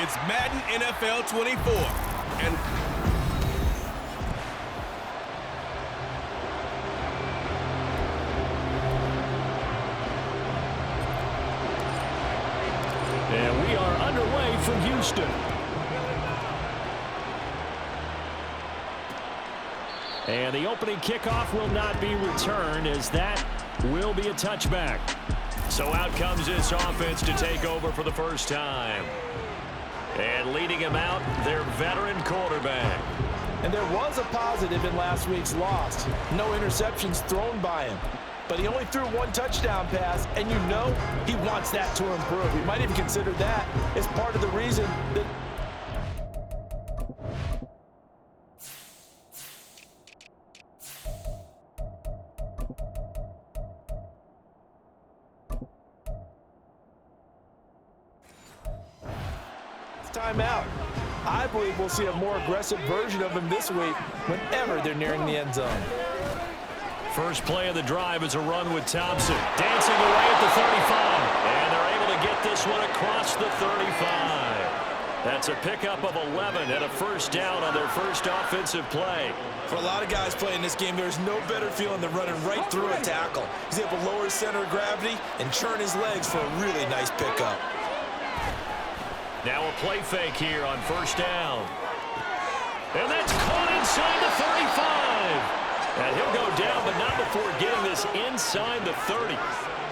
It's Madden NFL 24. And we are underway from Houston. And the opening kickoff will not be returned, as that will be a touchback. So out comes this offense to take over for the first time. And leading him out, their veteran quarterback. And there was a positive in last week's loss. No interceptions thrown by him. But he only threw one touchdown pass, and you know he wants that to improve. We might even consider that as part of the reason that... Timeout. I believe we'll see a more aggressive version of him this week whenever they're nearing the end zone. First play of the drive is a run with Thompson. Dancing away at the 35. And they're able to get this one across the 35. That's a pickup of 11 and a first down on their first offensive play. For a lot of guys playing this game, there's no better feeling than running right through a tackle. He's able to lower his center of gravity and churn his legs for a really nice pickup. Now a play fake here on first down. And that's caught inside the 35. And he'll go down, but not before getting this inside the 30.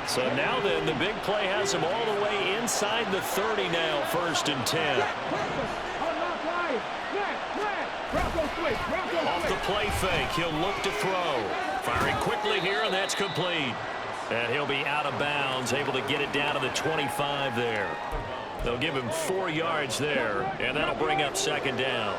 So now then, the big play has him all the way inside the 30 now, first and 10. Off the play fake, he'll look to throw. Firing quickly here, and that's complete. And he'll be out of bounds, able to get it down to the 25 there. They'll give him 4 yards there, and that'll bring up second down.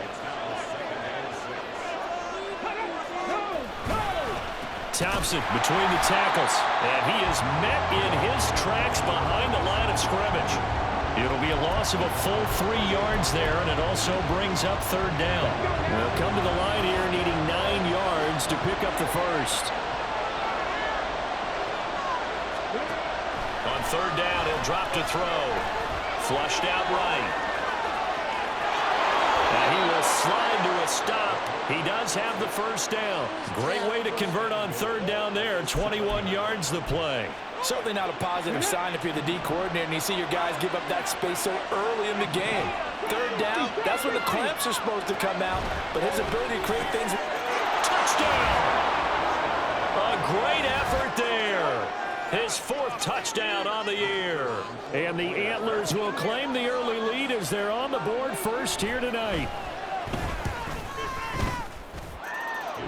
Thompson between the tackles, and he is met in his tracks behind the line of scrimmage. It'll be a loss of a full 3 yards there, and it also brings up third down. They'll come to the line here needing 9 yards to pick up the first. On third down, he'll drop to throw. Flushed out right. And he will slide to a stop. He does have the first down. Great way to convert on third down there. 21 yards the play. Certainly not a positive sign if you're the D coordinator and you see your guys give up that space so early in the game. Third down, that's when the clamps are supposed to come out. But his ability to create things... Touchdown! A great effort there. His 4th touchdown on the year. And the Antlers will claim the early lead as they're on the board first here tonight.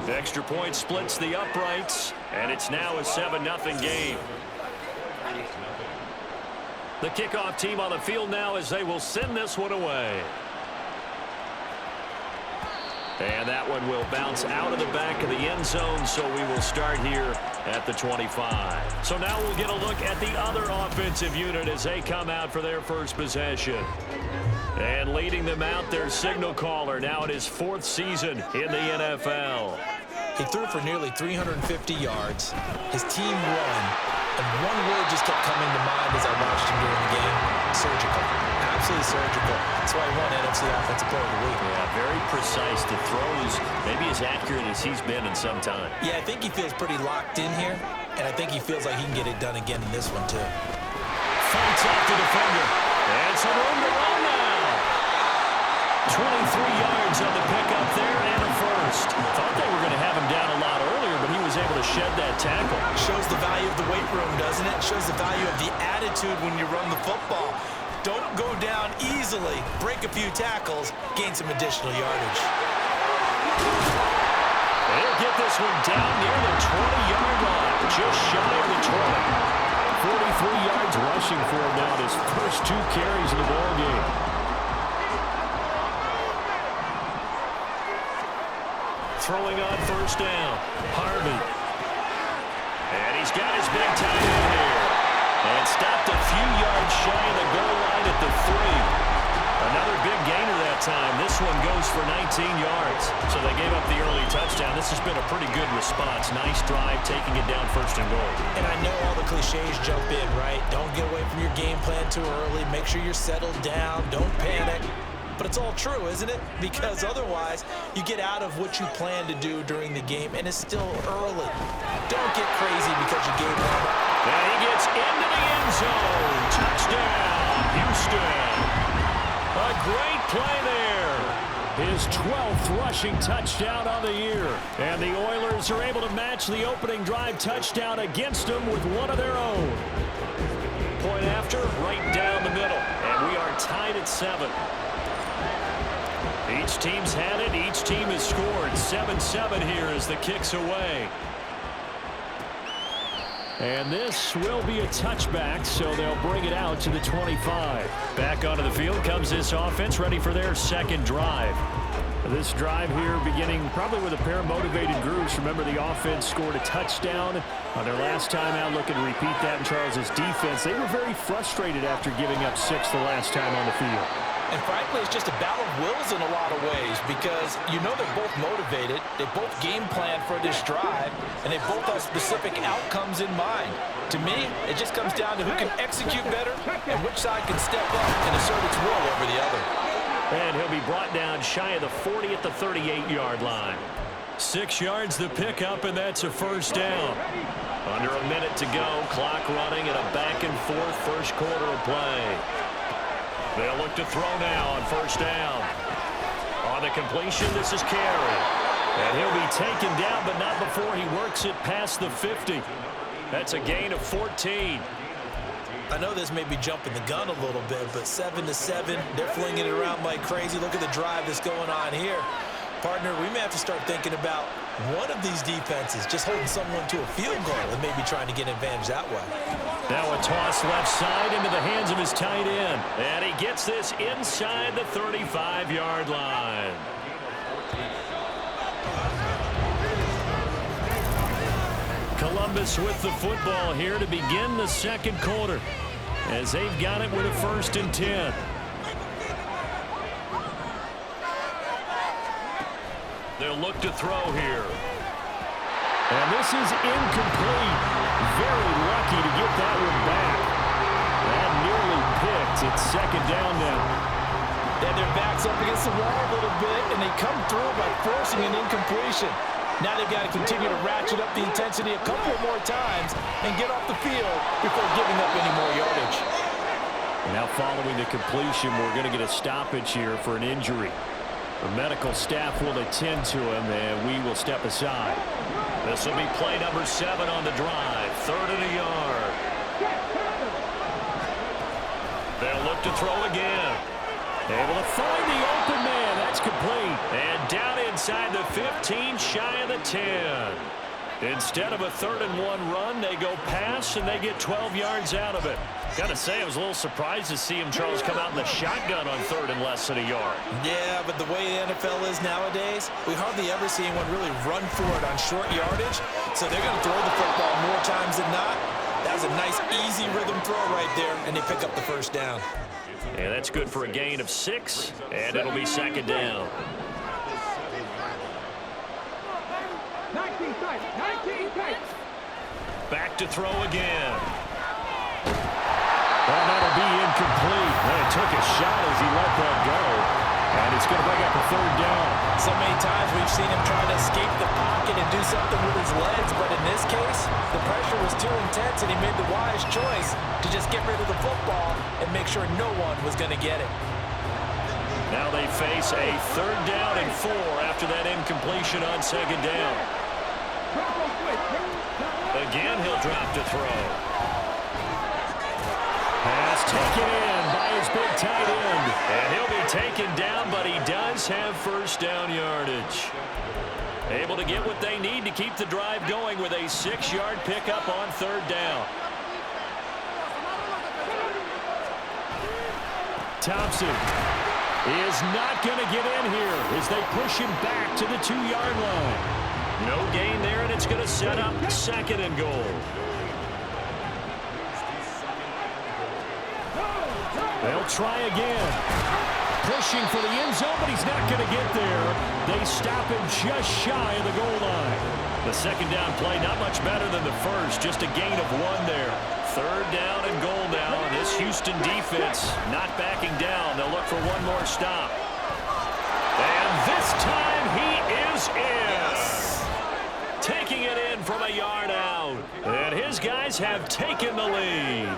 The extra point splits the uprights, and it's now a 7-0 game. The kickoff team on the field now as they will send this one away. And that one will bounce out of the back of the end zone, so we will start here at the 25. So now we'll get a look at the other offensive unit as they come out for their first possession. And leading them out, their signal caller, now in his 4th season in the NFL. He threw for nearly 350 yards. His team won, and one word just kept coming to mind as I watched him during the game: surgical. Absolutely surgical. That's why he won NFC Offensive Player of the Week. Yeah, very precise. The throws maybe as accurate as he's been in some time. Yeah, I think he feels pretty locked in here, and I think he feels like he can get it done again in this one, too. Fights off the defender. And some room to run now. 23 yards on the pickup there and a first. Thought they were going to have him down a lot earlier, but he was able to shed that tackle. Shows the value of the weight room, doesn't it? Shows the value of the attitude when you run the football. Don't go down easily. Break a few tackles. Gain some additional yardage. He'll get this one down near the 20-yard line, just shy of the 20. 43 yards rushing for him now, his first 2 carries in the ballgame. Throwing on first down, Harvey. And he's got his big tight end here. And stopped a few yards shy of the goal line at the 3. Another big gainer that time. This one goes for 19 yards. So they gave up the early touchdown. This has been a pretty good response. Nice drive, taking it down first and goal. And I know all the cliches jump in, right? Don't get away from your game plan too early. Make sure you're settled down. Don't panic. But it's all true, isn't it? Because otherwise, you get out of what you plan to do during the game, and it's still early. Don't get crazy because you gave up. And he gets into the end zone. Touchdown, Houston. A great play there. His 12th rushing touchdown on the year. And the Oilers are able to match the opening drive touchdown against them with one of their own. Point after, right down the middle. And we are tied at 7. Each team's had it. Each team has scored. 7-7 here as the kick's away. And this will be a touchback, so they'll bring it out to the 25. Back onto the field comes this offense, ready for their second drive. This drive here beginning probably with a pair of motivated groups. Remember, the offense scored a touchdown on their last time out, looking to repeat that in Charles's defense. They were very frustrated after giving up 6 the last time on the field. And frankly, it's just a battle of wills in a lot of ways because you know they're both motivated, they both game plan for this drive, and they both have specific outcomes in mind. To me, it just comes down to who can execute better and which side can step up and assert its will over the other. And he'll be brought down shy of the 40 at the 38-yard line. 6 yards the pickup, and that's a first down. Under a minute to go, clock running, and a back-and-forth first quarter of play. They'll look to throw now on first down. On the completion, this is Carey. And he'll be taken down, but not before he works it past the 50. That's a gain of 14. I know this may be jumping the gun a little bit, but 7-7, they're flinging it around like crazy. Look at the drive that's going on here. Partner, we may have to start thinking about one of these defenses just holding someone to a field goal and maybe trying to get an advantage that way. Now a toss left side into the hands of his tight end. And he gets this inside the 35-yard line. Columbus with the football here to begin the second quarter as they've got it with a 1st and 10. They'll look to throw here. And this is incomplete. Very lucky to get that one back. That nearly picked. It's 2nd down now. And their back's up against the wall a little bit, and they come through by forcing an incompletion. Now they've got to continue to ratchet up the intensity a couple more times and get off the field before giving up any more yardage. Now following the completion, we're going to get a stoppage here for an injury. The medical staff will attend to him, and we will step aside. This will be play number 7 on the drive. 3rd and a yard. They'll look to throw again. Able to find the open man. That's complete. And down inside the 15, shy of the 10. Instead of a 3rd and 1 run, they go pass, and they get 12 yards out of it. Got to say, I was a little surprised to see him, Charles, come out in the shotgun on 3rd and less than a yard. Yeah, but the way the NFL is nowadays, we hardly ever see anyone really run for it on short yardage. So they're going to throw the football more times than not. That was a nice, easy rhythm throw right there, and they pick up the 1st down. And that's good for a gain of 6, and it'll be 2nd down. Back to throw again. And that'll be incomplete. Well, he took a shot as he let that go. And it's going to bring up a 3rd down. So many times we've seen him trying to escape the pocket and do something with his legs, but in this case, the pressure was too intense and he made the wise choice to just get rid of the football and make sure no one was going to get it. Now they face a 3rd down and 4 after that incompletion on 2nd down. Again, he'll drop to throw. Pass taken in by his big tight end. And he'll be taken down, but he does have 1st down yardage. Able to get what they need to keep the drive going with a 6-yard pickup on 3rd down. Thompson is not going to get in here as they push him back to the 2-yard line. No gain there, and it's going to set up 2nd and goal. They'll try again. Pushing for the end zone, but he's not going to get there. They stop him just shy of the goal line. The 2nd down play, not much better than the first, just a gain of 1 there. 3rd down and goal now, and this Houston defense not backing down. They'll look for one more stop. And this time he is in. Taking it in from a yard out. And his guys have taken the lead.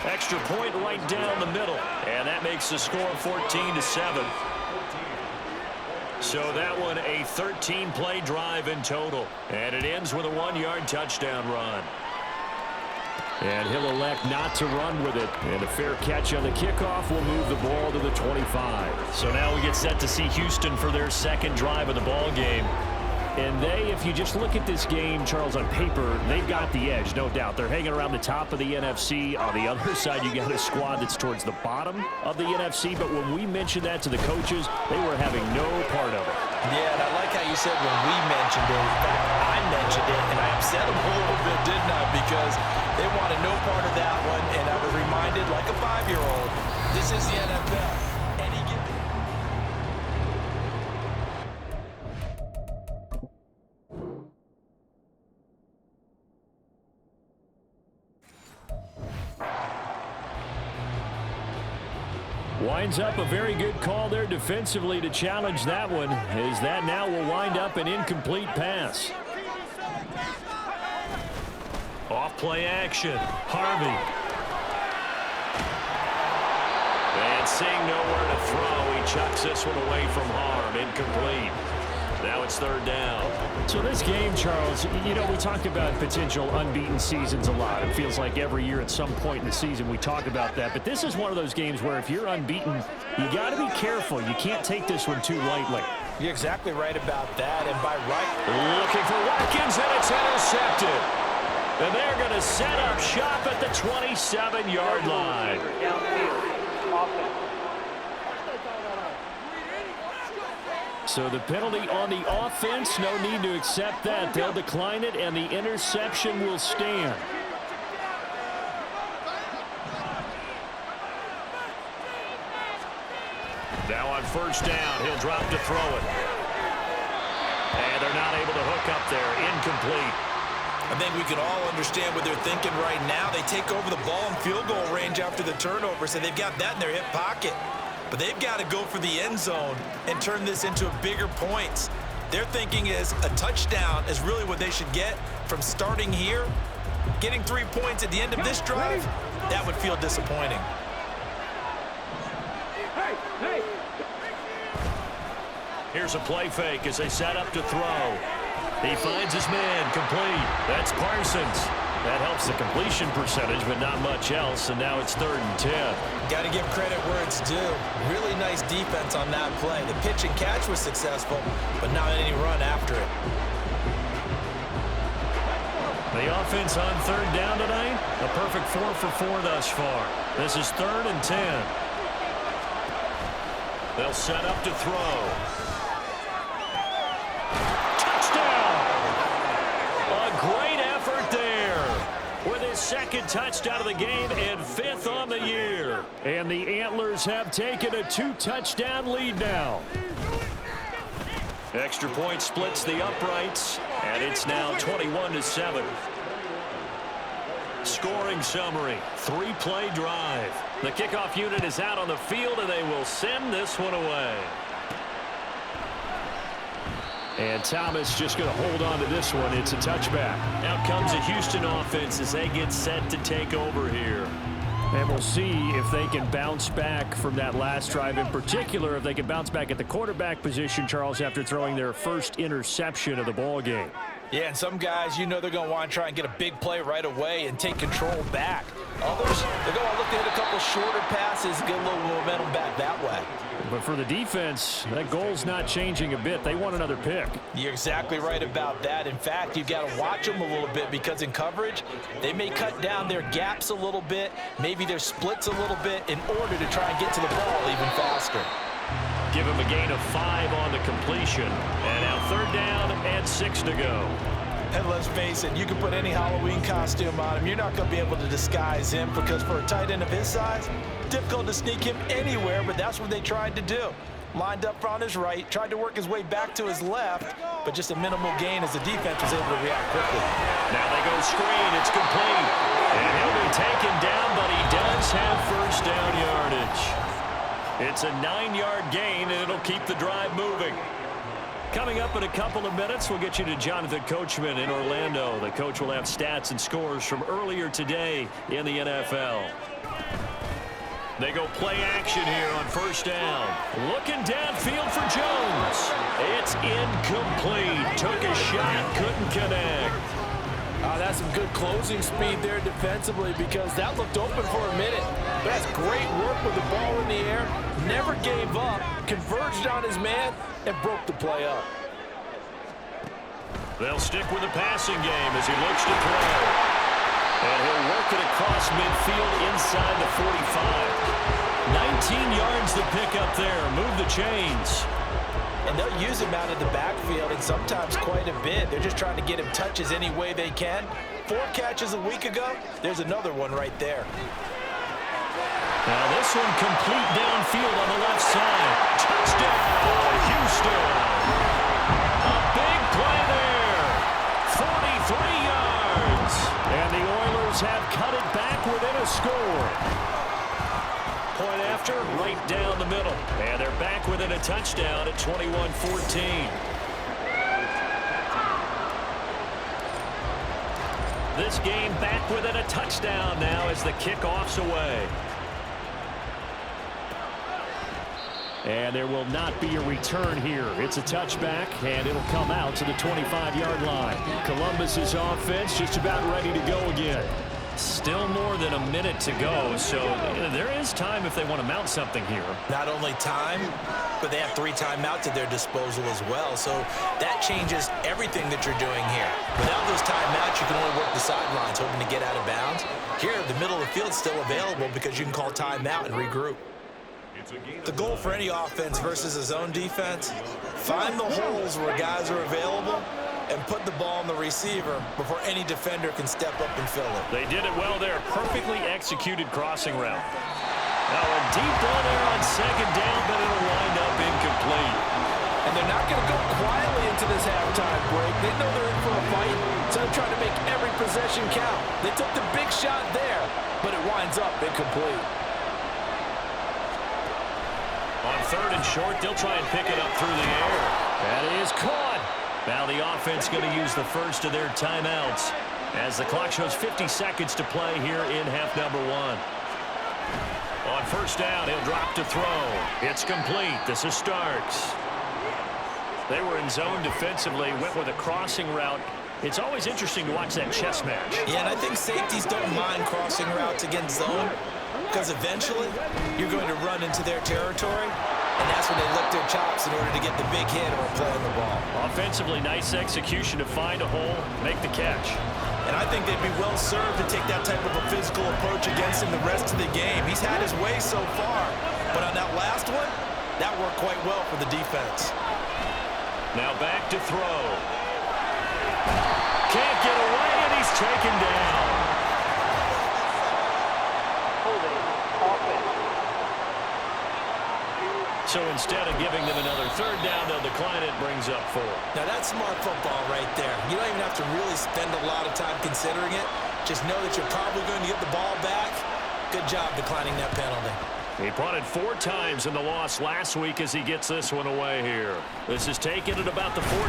Extra point right down the middle. And that makes the score 14-7. So that one a 13-play drive in total. And it ends with a 1-yard touchdown run. And he'll elect not to run with it. And a fair catch on the kickoff will move the ball to the 25. So now we get set to see Houston for their 2nd drive of the ball game. And they, if you just look at this game, Charles, on paper, they've got the edge, no doubt. They're hanging around the top of the NFC. On the other side, you got a squad that's towards the bottom of the NFC. But when we mentioned that to the coaches, they were having no part of it. Yeah, and I like how you said when we mentioned it. In fact, I mentioned it, and I upset them a little bit, didn't I? Because they wanted no part of that one, and I was reminded, like a 5-year-old, this is the NFL. Winds up a very good call there defensively to challenge that one, as that now will wind up an incomplete pass. Off play action. Harvey. And seeing nowhere to throw, he chucks this one away from harm. Incomplete. Now it's 3rd down. So this game, Charles, you know, we talk about potential unbeaten seasons a lot. It feels like every year at some point in the season we talk about that. But this is one of those games where if you're unbeaten, you got to be careful. You can't take this one too lightly. You're exactly right about that. And by right, looking for Watkins, and it's intercepted. And they're going to set up shop at the 27-yard line. So the penalty on the offense, no need to accept that. They'll decline it, and the interception will stand. Now on 1st down, he'll drop to throw it. And they're not able to hook up there. Incomplete. I think we can all understand what they're thinking right now. They take over the ball in field goal range after the turnover, so they've got that in their hip pocket. But they've got to go for the end zone and turn this into a bigger points. Their thinking is a touchdown is really what they should get from starting here. Getting 3 points at the end of this drive, that would feel disappointing. Here's a play fake as they set up to throw. He finds his man, complete. That's Parsons. That helps the completion percentage, but not much else, and now it's 3rd and 10. Got to give credit where it's due. Really nice defense on that play. The pitch and catch was successful, but not any run after it. The offense on 3rd down tonight, a perfect 4 for 4 thus far. This is 3rd and 10. They'll set up to throw. Touchdown! A great effort there with his 2nd touchdown of the game and 5th on the year. And the Antlers have taken a 2-touchdown lead now. Extra point splits the uprights, and it's now 21-7. Scoring summary, 3-play drive. The kickoff unit is out on the field, and they will send this one away. And Thomas just going to hold on to this one. It's a touchback. Out comes the Houston offense as they get set to take over here. And we'll see if they can bounce back from that last drive, in particular if they can bounce back at the quarterback position, Charles, after throwing their first interception of the ball game. Yeah, and some guys, you know, they're going to want to try and get a big play right away and take control back. Others, they're going to look to hit a couple shorter passes and get a little momentum back that way. but for the defense, that goal's not changing a bit. They want another pick. You're exactly right about that. In fact, you've got to watch them a little bit because in coverage, they may cut down their gaps a little bit, maybe their splits a little bit in order to try and get to the ball even faster. Give him a gain of 5 on the completion. And now 3rd down and 6 to go. And let's face it, you can put any Halloween costume on him. You're not going to be able to disguise him because for a tight end of his size, difficult to sneak him anywhere, but that's what they tried to do. Lined up on his right, tried to work his way back to his left, but just a minimal gain as the defense was able to react quickly. Now they go screen. It's complete. And he'll be taken down, but he does have 1st down yardage. It's a 9-yard gain, and it'll keep the drive moving. Coming up in a couple of minutes, we'll get you to Jonathan Coachman in Orlando. The coach will have stats and scores from earlier today in the NFL. They go play action here on 1st down. Looking downfield for Jones. It's incomplete. Took a shot, couldn't connect. That's some good closing speed there defensively because that looked open for a minute. That's great work with the ball in the air. Never gave up, converged on his man, and broke the play up. They'll stick with the passing game as he looks to throw. And he'll work it across midfield inside the 45. 19 yards to pick up there. Move the chains. And they'll use him out of the backfield and sometimes quite a bit. They're just trying to get him touches any way they can. 4 catches a week ago. There's another one right there. Now this one complete downfield on the left side. Touchdown, Houston. A big play there. 43 yards. And the Oilers have cut it back within a score. Point after, right down the middle. And they're back within a touchdown at 21-14. This game back within a touchdown now as the kickoff's away. And there will not be a return here. It's a touchback, and it'll come out to the 25-yard line. Columbus's offense just about ready to go again. Still more than a minute to go, so there is time if they want to mount something here. Not only time, but they have 3 timeouts at their disposal as well, so that changes everything that you're doing here. Without those timeouts, you can only work the sidelines, hoping to get out of bounds. Here, the middle of the field is still available because you can call timeout and regroup. The goal for any offense versus a zone defense, find the holes where guys are available and put the ball on the receiver before any defender can step up and fill it. They did it well there. Perfectly executed crossing route. Now a deep ball there on 2nd down, but it'll wind up incomplete. And they're not going to go quietly into this halftime break. They know they're in for a fight, so they're trying to make every possession count. They took the big shot there, but it winds up incomplete. On 3rd and short, they'll try and pick it up through the air. That is caught. Now the offense going to use the first of their timeouts as the clock shows 50 seconds to play here in half number 1. On 1st down, he'll drop to throw. It's complete. This is Starks. They were in zone defensively, went with a crossing route. It's always interesting to watch that chess match. Yeah, and I think safeties don't mind crossing routes against zone because eventually you're going to run into their territory. And that's when they lick their chops in order to get the big hit or play on the ball. Offensively, nice execution to find a hole, make the catch. And I think they'd be well served to take that type of a physical approach against him the rest of the game. He's had his way so far, but on that last one, that worked quite well for the defense. Now back to throw. Can't get away, and he's taken down. So instead of giving them another 3rd down, they'll decline it, brings up 4. Now that's smart football right there. You don't even have to really spend a lot of time considering it. Just know that you're probably going to get the ball back. Good job declining that penalty. He punted 4 times in the loss last week as he gets this one away here. This is taken at about the 14.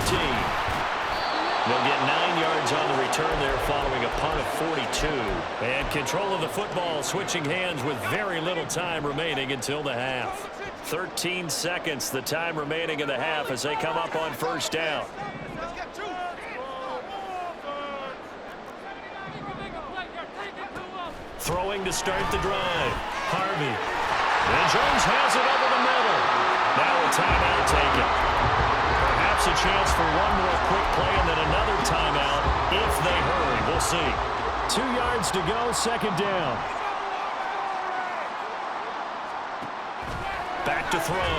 They'll get 9 yards on the return there following a punt of 42. And control of the football switching hands with very little time remaining until the half. 13 seconds, the time remaining in the half as they come up on 1st down. Throwing to start the drive. Harvey. And Jones has it over the middle. Now a timeout taken. Perhaps a chance for one more quick play and then another timeout if they hurry. We'll see. 2 yards to go, second down. Back to throw.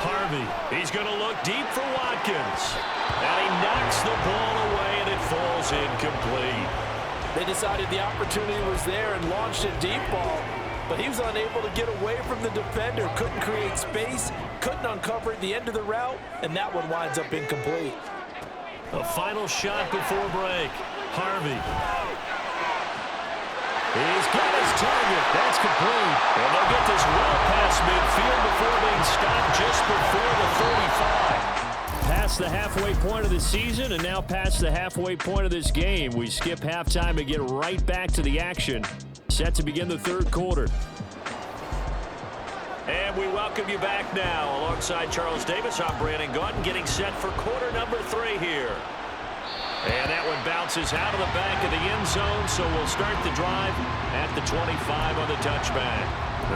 Harvey. He's going to look deep for Watkins. And he knocks the ball away, and it falls incomplete. They decided the opportunity was there and launched a deep ball, but he was unable to get away from the defender. Couldn't create space, couldn't uncover at the end of the route, and that one winds up incomplete. A final shot before break. Harvey. He's got his target. That's complete. And they'll get this well past midfield before being stopped just before the 35. Past the halfway point of the season and now past the halfway point of this game. We skip halftime and get right back to the action. Set to begin the third quarter. And we welcome you back now. Alongside Charles Davis, I'm Brandon Gaudin, getting set for quarter number 3 here. And that one bounces out of the back of the end zone, so we'll start the drive at the 25 on the touchback.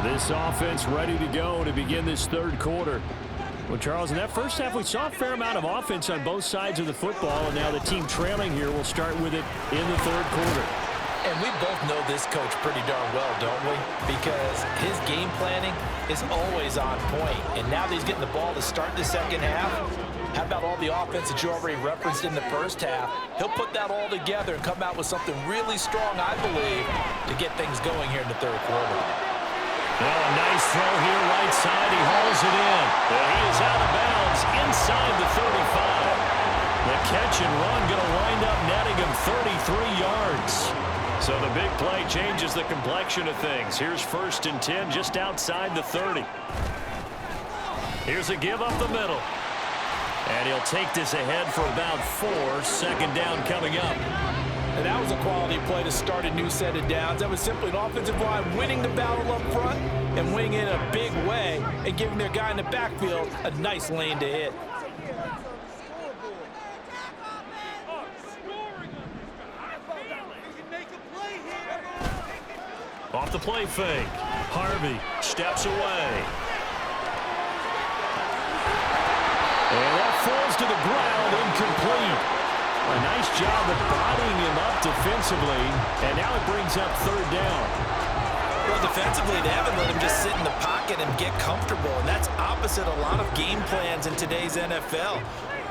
This offense ready to go to begin this third quarter. Well, Charles, in that first half, we saw a fair amount of offense on both sides of the football, and now the team trailing here will start with it in the third quarter. And we both know this coach pretty darn well, don't we? Because his game planning is always on point. And now that he's getting the ball to start the second half, how about all the offense that you already referenced in the first half? He'll put that all together and come out with something really strong, I believe, to get things going here in the third quarter. Well, a nice throw here right side. He hauls it in. And he is out of bounds inside the 35. The catch and run going to wind up netting him 33 yards. So the big play changes the complexion of things. Here's 1st and 10 just outside the 30. Here's a give up the middle. And he'll take this ahead for about 4. Second down coming up. And that was a quality play to start a new set of downs. That was simply an offensive line winning the battle up front and winning it in a big way and giving their guy in the backfield a nice lane to hit. Off the play fake. Harvey steps away. And that falls to the ground, incomplete. A nice job of bodying him up defensively, and now it brings up third down. Well, defensively, they haven't let him just sit in the pocket and get comfortable, and that's opposite a lot of game plans in today's NFL.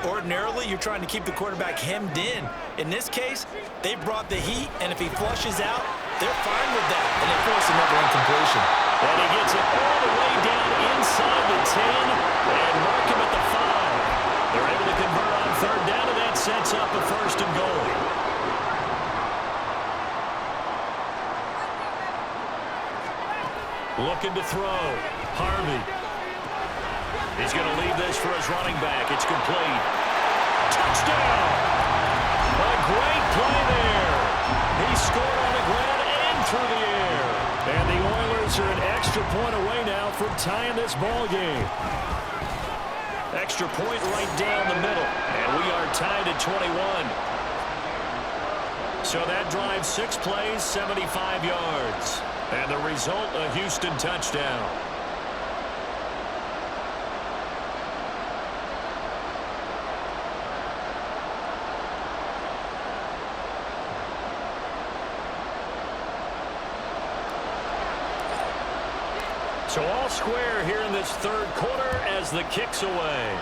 Ordinarily, you're trying to keep the quarterback hemmed in. In this case, they brought the heat, and if he flushes out, they're fine with that, and they force another incompletion. And he gets it all the way down inside the 10 and mark him at the 5. They're able to convert on third down, and that sets up a 1st and goal. Looking to throw. Harvey. He's going to leave this for his running back. It's complete. Touchdown! A great play there. He scored on the ground and through the air. And the Oilers are an extra point away now from tying this ball game. Extra point right down the middle. And we are tied at 21. So that drives 6 plays, 75 yards. And the result, a Houston touchdown. So all square here in this third quarter as the kick's away.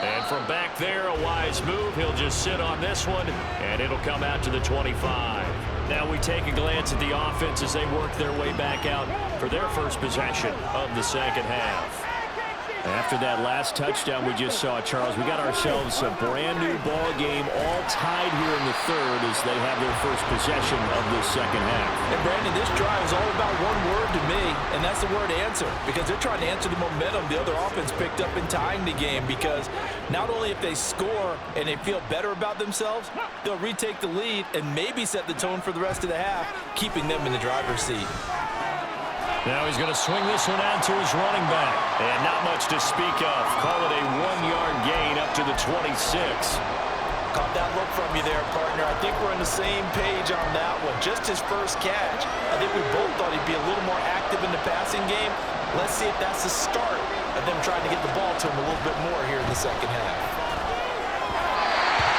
And from back there, a wise move. He'll just sit on this one, and it'll come out to the 25. Now we take a glance at the offense as they work their way back out for their first possession of the second half. After that last touchdown we just saw, Charles, we got ourselves a brand new ball game, all tied here in the third as they have their first possession of this second half. And Brandon, this drive is all about one word to me, and that's the word answer, because they're trying to answer the momentum the other offense picked up in tying the game, because not only if they score and they feel better about themselves, they'll retake the lead and maybe set the tone for the rest of the half, keeping them in the driver's seat. Now he's going to swing this one out to his running back. And not much to speak of. Call it a 1-yard gain up to the 26. Caught that look from you there, partner. I think we're on the same page on that one. Just his first catch. I think we both thought he'd be a little more active in the passing game. Let's see if that's the start of them trying to get the ball to him a little bit more here in the second half.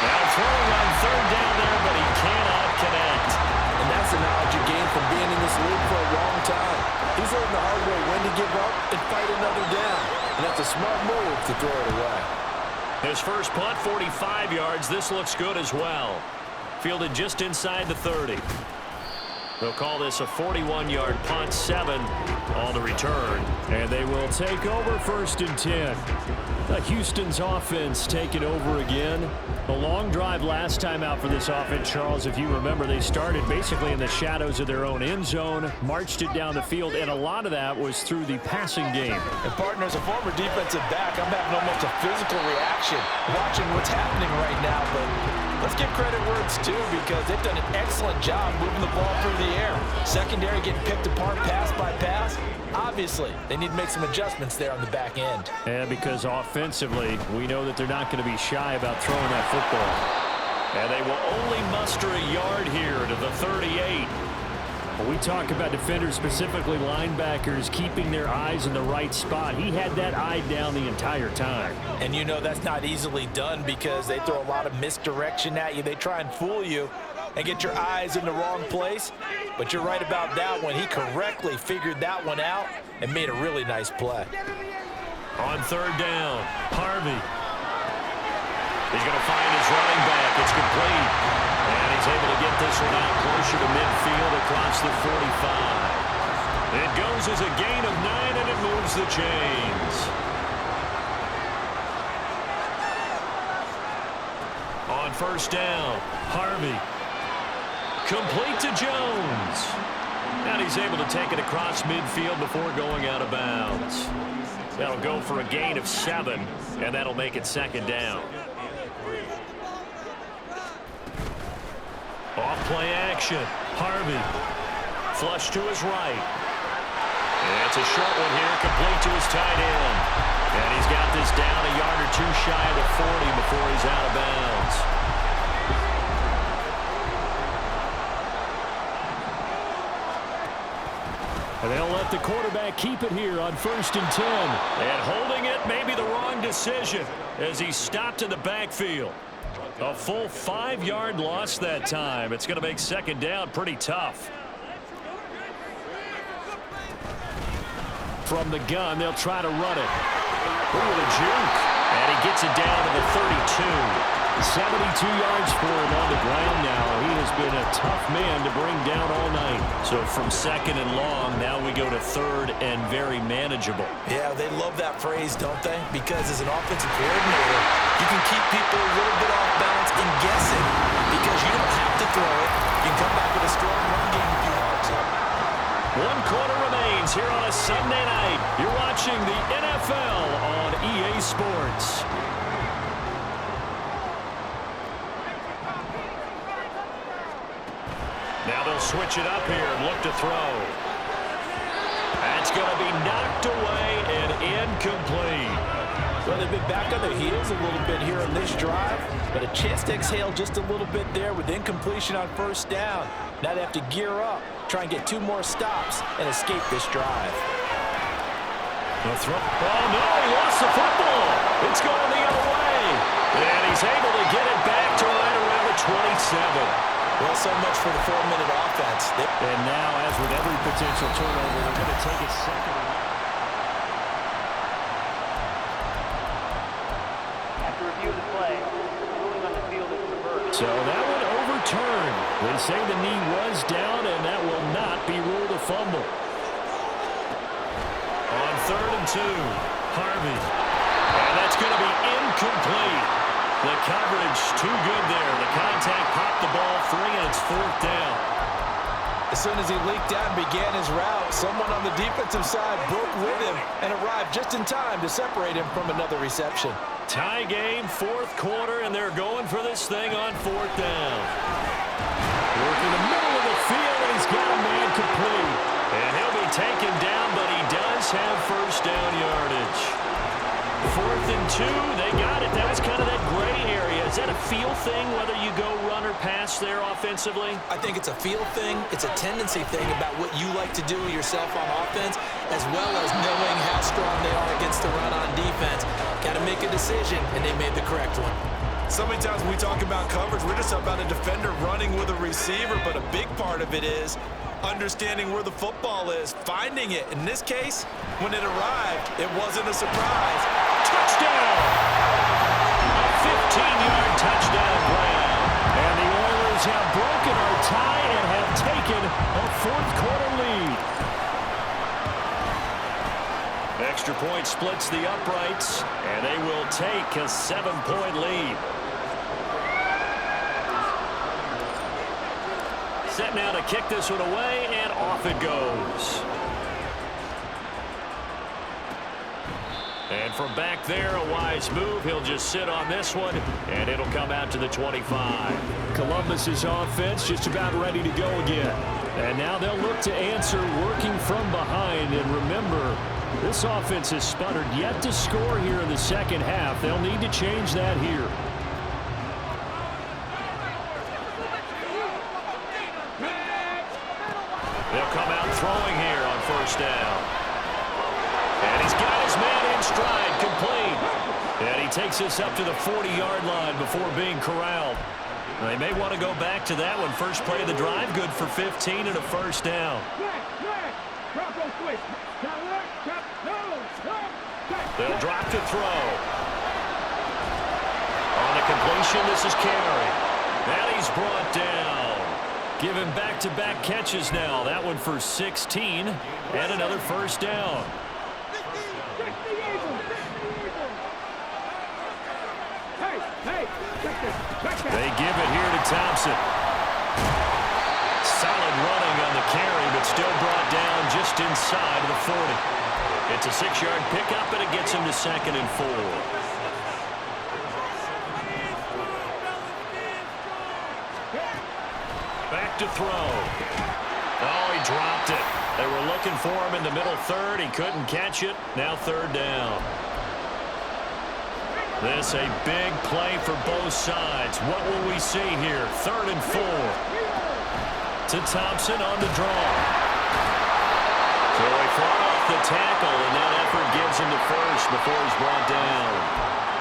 Now throwing on third down there, but he cannot connect. And that's the knowledge you gain from being in this league for a long time. He's learned the hard way when to give up and fight another down. And that's a smart move to throw it away. His first punt, 45 yards. This looks good as well. Fielded just inside the 30. They'll call this a 41-yard punt, 7 on the return. And they will take over 1st and 10. Houston's offense taking over again. A long drive last time out for this offense, Charles. If you remember, they started basically in the shadows of their own end zone, marched it down the field, and a lot of that was through the passing game. And partner, as a former defensive back, I'm having almost a physical reaction watching what's happening right now. But let's give credit where it's due, because they've done an excellent job moving the ball through the air. Secondary getting picked apart pass by pass. Obviously, they need to make some adjustments there on the back end. And because offensively, we know that they're not going to be shy about throwing that football. And they will only muster a yard here to the 38. When we talk about defenders, specifically linebackers, keeping their eyes in the right spot, he had that eye down the entire time. And you know that's not easily done, because they throw a lot of misdirection at you. They try and fool you and get your eyes in the wrong place. But you're right about that one. He correctly figured that one out and made a really nice play. On third down, Harvey. He's going to find his running back. It's complete. And he's able to get this one out closer to midfield across the 45. It goes as a gain of 9, and it moves the chains. On first down, Harvey. Complete to Jones. And he's able to take it across midfield before going out of bounds. That'll go for a gain of 7, and that'll make it 2nd down. Off play action. Harvey. Flush to his right. And it's a short one here, complete to his tight end. And he's got this down a yard or two shy of the 40 before he's out of bounds. And they'll let the quarterback keep it here on 1st and 10. And holding it may be the wrong decision as he stopped in the backfield. A full 5-yard loss that time. It's going to make 2nd down pretty tough. From the gun, they'll try to run it. Ooh, the juke. And he gets it down to the 32. 72 yards for him on the ground now. He has been a tough man to bring down all night. So from 2nd and long, now we go to 3rd and very manageable. Yeah, they love that phrase, don't they? Because as an offensive coordinator, you can keep people a little bit off balance and guessing, because you don't have to throw it. You can come back with a strong run game if you want to. 1 quarter remains here on a Sunday night. You're watching the NFL on EA Sports. Now they'll switch it up here and look to throw. That's going to be knocked away and incomplete. Well, they've been back on their heels a little bit here on this drive, but a chance to exhale just a little bit there with incompletion on 1st down. Now they have to gear up, try and get 2 more stops and escape this drive. The throw. Oh, no, he lost the football. It's going the other way. And he's able to get it back to right around the 27. Well, so much for the 4-minute offense. And now, as with every potential turnover, they're going to take it 2nd. After review of the play, ruling on the field is reversed. So that one overturned. They say the knee was down, and that will not be ruled a fumble. On 3rd and 2, Harvey. And that's going to be incomplete. The coverage too good there. The contact popped the ball free, and it's 4th down. As soon as he leaked out and began his route, someone on the defensive side broke with him and arrived just in time to separate him from another reception. Tie game, 4th quarter, and they're going for this thing on 4th down. Working the middle of the field, and he's got a man complete. And he'll be taken down, but he does have 1st down yardage. 4th and 2. They got it. That was kind of that gray area. Is that a feel thing, whether you go run or pass there offensively? I think it's a feel thing. It's a tendency thing about what you like to do yourself on offense, as well as knowing how strong they are against the run on defense. Got to make a decision, and they made the correct one. So many times when we talk about coverage, we're just about a defender running with a receiver, but a big part of it is understanding where the football is, finding it. In this case, when it arrived, it wasn't a surprise. Touchdown! A 15-yard touchdown grab. And the Oilers have broken our tie and have taken a fourth-quarter lead. Extra point splits the uprights, and they will take a 7-point lead. Set now to kick this one away, and off it goes. And from back there, a wise move. He'll just sit on this one, and it'll come out to the 25. Columbus's offense just about ready to go again. And now they'll look to answer working from behind. And remember, this offense has sputtered yet to score here in the second half. They'll need to change that here. They'll come out throwing here on first down. And he's got his man in stride, complete. And he takes us up to the 40-yard line before being corralled. They may want to go back to that one. First play of the drive, good for 15 and a first down. They'll drop to throw. On the completion, this is Carey. And he's brought down. Given back-to-back catches now. That one for 16 and another first down. They give it here to Thompson. Solid running on the carry, but still brought down just inside of the 40. It's a 6-yard pickup, and it gets him to 2nd and 4. Back to throw. Oh, he dropped it. They were looking for him in the middle third. He couldn't catch it. Now 3rd down. This a big play for both sides. What will we see here? 3rd and 4. To Thompson on the draw. So he fought off the tackle, and that effort gives him the first before he's brought down.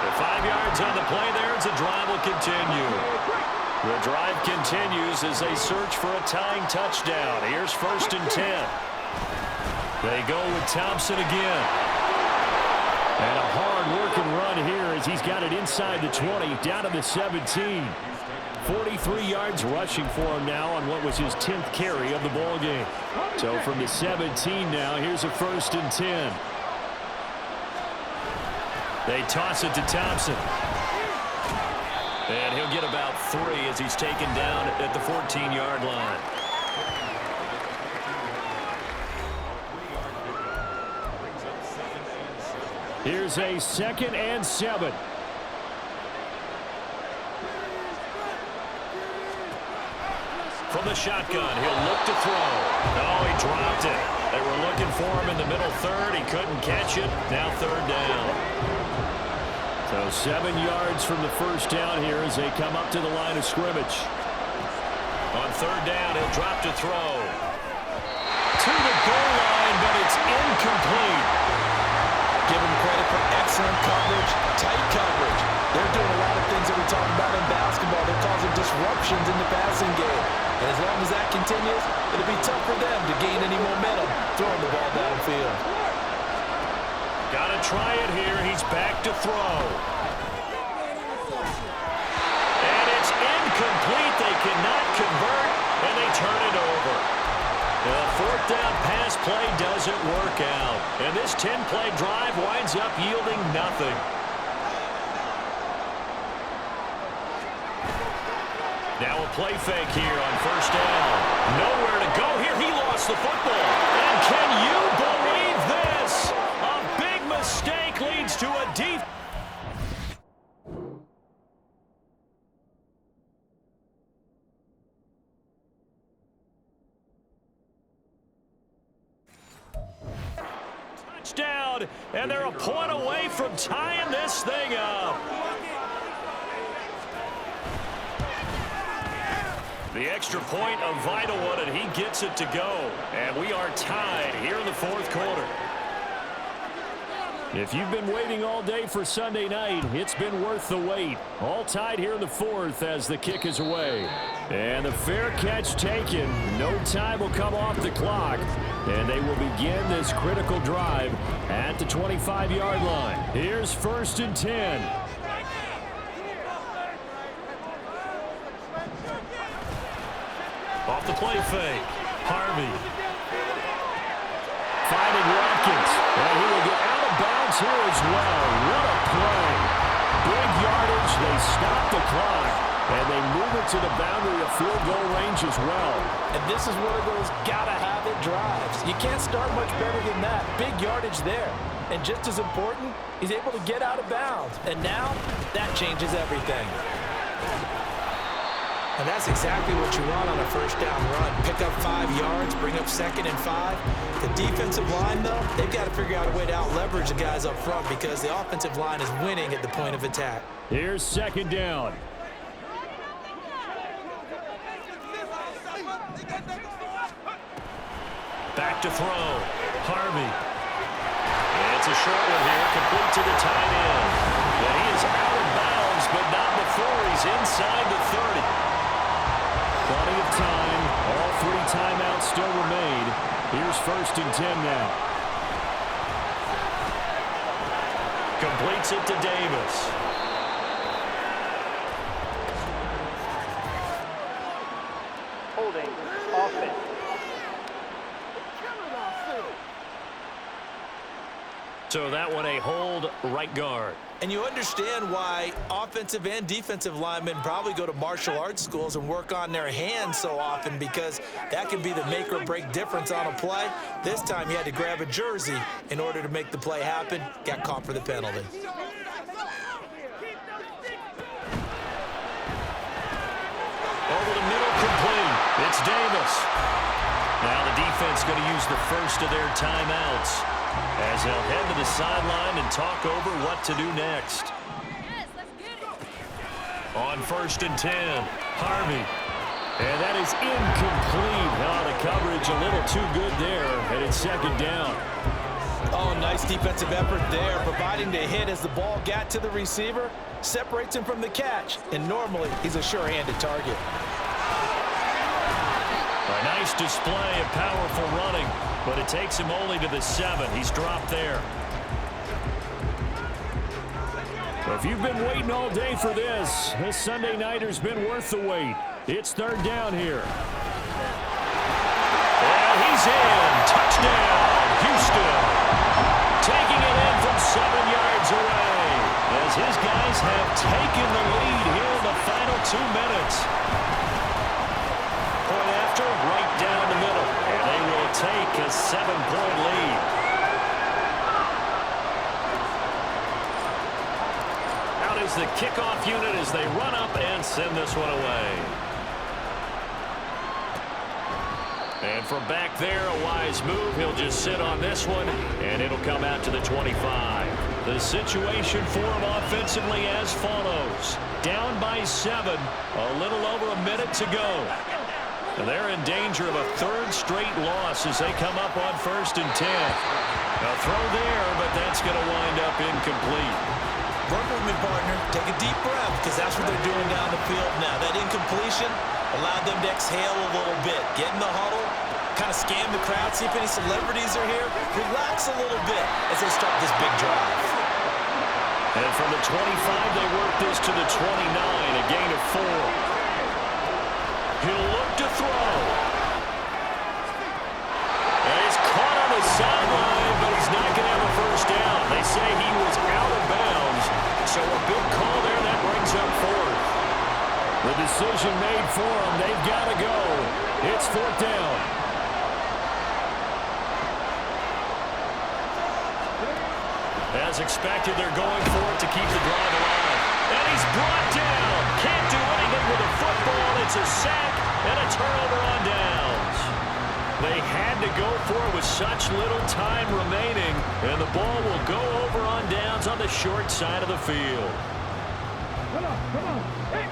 The 5 yards on the play there as the drive will continue. The drive continues as they search for a tying touchdown. Here's 1st and 10. They go with Thompson again. And a hard-working run here as he's got it inside the 20, down to the 17. 43 yards rushing for him now on what was his 10th carry of the ball game. So from the 17 now, here's a 1st and 10. They toss it to Thompson. And he'll get about 3 as he's taken down at the 14-yard line. Here's a 2nd and 7. From the shotgun, he'll look to throw. Oh, he dropped it. They were looking for him in the middle third. He couldn't catch it. Now 3rd down. So 7 yards from the first down here as they come up to the line of scrimmage. On 3rd down, he'll drop to throw. To the goal line, but it's incomplete. Give them credit for excellent coverage, tight coverage. They're doing a lot of things that we talk about in basketball. They're causing disruptions in the passing game. And as long as that continues, it'll be tough for them to gain any momentum throwing the ball downfield. Got to try it here. He's back to throw. And it's incomplete. They cannot convert, and they turn it over. The 4th down pass play doesn't work out. And this 10-play drive winds up yielding nothing. Now a play fake here on 1st down. Nowhere to go here. He lost the football. And can you believe this? A big mistake leads to a deep. Touchdown. down, and they're a point away from tying this thing up. The extra point, a vital one, and he gets it to go. And we are tied here in the fourth quarter. If you've been waiting all day for Sunday night, it's been worth the wait. All tied here in the fourth as the kick is away. And the fair catch taken. No time will come off the clock. And they will begin this critical drive at the 25-yard line. Here's 1st and 10. Off the play fake. Harvey. Finding Watkins. And he will get out of bounds here as well. What a play. Big yardage. They stop the clock. And they move it to the boundary of field goal range as well. And this is one of those gotta-have-it drives. You can't start much better than that. Big yardage there. And just as important, he's able to get out of bounds. And now, that changes everything. And that's exactly what you want on a first down run. Pick up 5 yards, bring up 2nd and 5. The defensive line, though, they've got to figure out a way to out-leverage the guys up front because the offensive line is winning at the point of attack. Here's 2nd down. Back to throw. Harvey. And it's a short one here, complete to the tight end. And he is out of bounds, but not before he's inside the 30. Plenty of time. All 3 timeouts still remain. Here's 1st and 10 now. Completes it to Davis. Holding. Offense. So that one a hold, right guard. And you understand why offensive and defensive linemen probably go to martial arts schools and work on their hands so often because that can be the make or break difference on a play. This time he had to grab a jersey in order to make the play happen. Got caught for the penalty. Over the middle, complete. It's Davis. Now the defense going to use the first of their timeouts as they'll head to the sideline and talk over what to do next. Yes, let's get it. On 1st and 10, Harvey. And that is incomplete. Oh, the coverage a little too good there, and it's 2nd down. Oh, nice defensive effort there, providing the hit as the ball got to the receiver, separates him from the catch, and normally he's a sure-handed target. A nice display of powerful running, but it takes him only to the 7. He's dropped there. If you've been waiting all day for this Sunday nighter's been worth the wait. It's 3rd down here. And he's in. Touchdown, Houston. Taking it in from 7 yards away as his guys have taken the lead here in the final 2 minutes. Point after, right down the middle. And they will take a 7-point lead. Out is the kickoff unit as they run up and send this one away. And from back there, a wise move. He'll just sit on this one, and it'll come out to the 25. The situation for him offensively as follows. Down by 7, a little over a minute to go. And they're in danger of a 3rd straight loss as they come up on 1st and 10. A throw there, but that's going to wind up incomplete. Work with me, partner. Take a deep breath because that's what they're doing down the field now. That incompletion allowed them to exhale a little bit. Get in the huddle, kind of scan the crowd, see if any celebrities are here. Relax a little bit as they start this big drive. And from the 25, they work this to the 29, a gain of 4. He'll look to throw. And he's caught on the sideline, but he's not going to have a first down. They say he was out of bounds, so a big call there that brings up 4th. The decision made for them. They've got to go. It's 4th down. As expected, they're going for it to keep the drive alive. And he's brought down. Can't do anything with a football. It's a sack and a turnover on downs. They had to go for it with such little time remaining, and the ball will go over on downs on the short side of the field. Come on. Hey.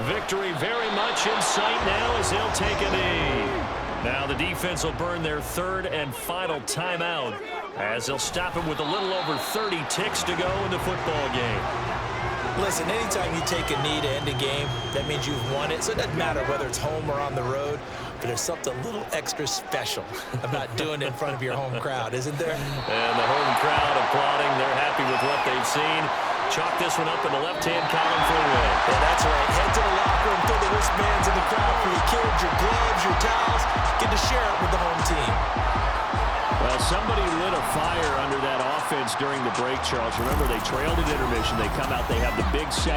Victory very much in sight now as they'll take a knee. Now the defense will burn their third and final timeout as they'll stop him with a little over 30 ticks to go in the football game. Listen, anytime you take a knee to end a game, that means you've won it. So it doesn't matter whether it's home or on the road, but there's something a little extra special about doing it in front of your home crowd, isn't there? And the home crowd applauding. They're happy with what they've seen. Chalk this one up in the left-hand column for a win. Yeah, that's right. Head to the locker room, throw the wristbands in the crowd for your kids, your gloves, your towels. Get to share it with the home team. Well, somebody lit a fire under that offense during the break, Charles. Remember, they trailed at intermission. They come out, they have the big second.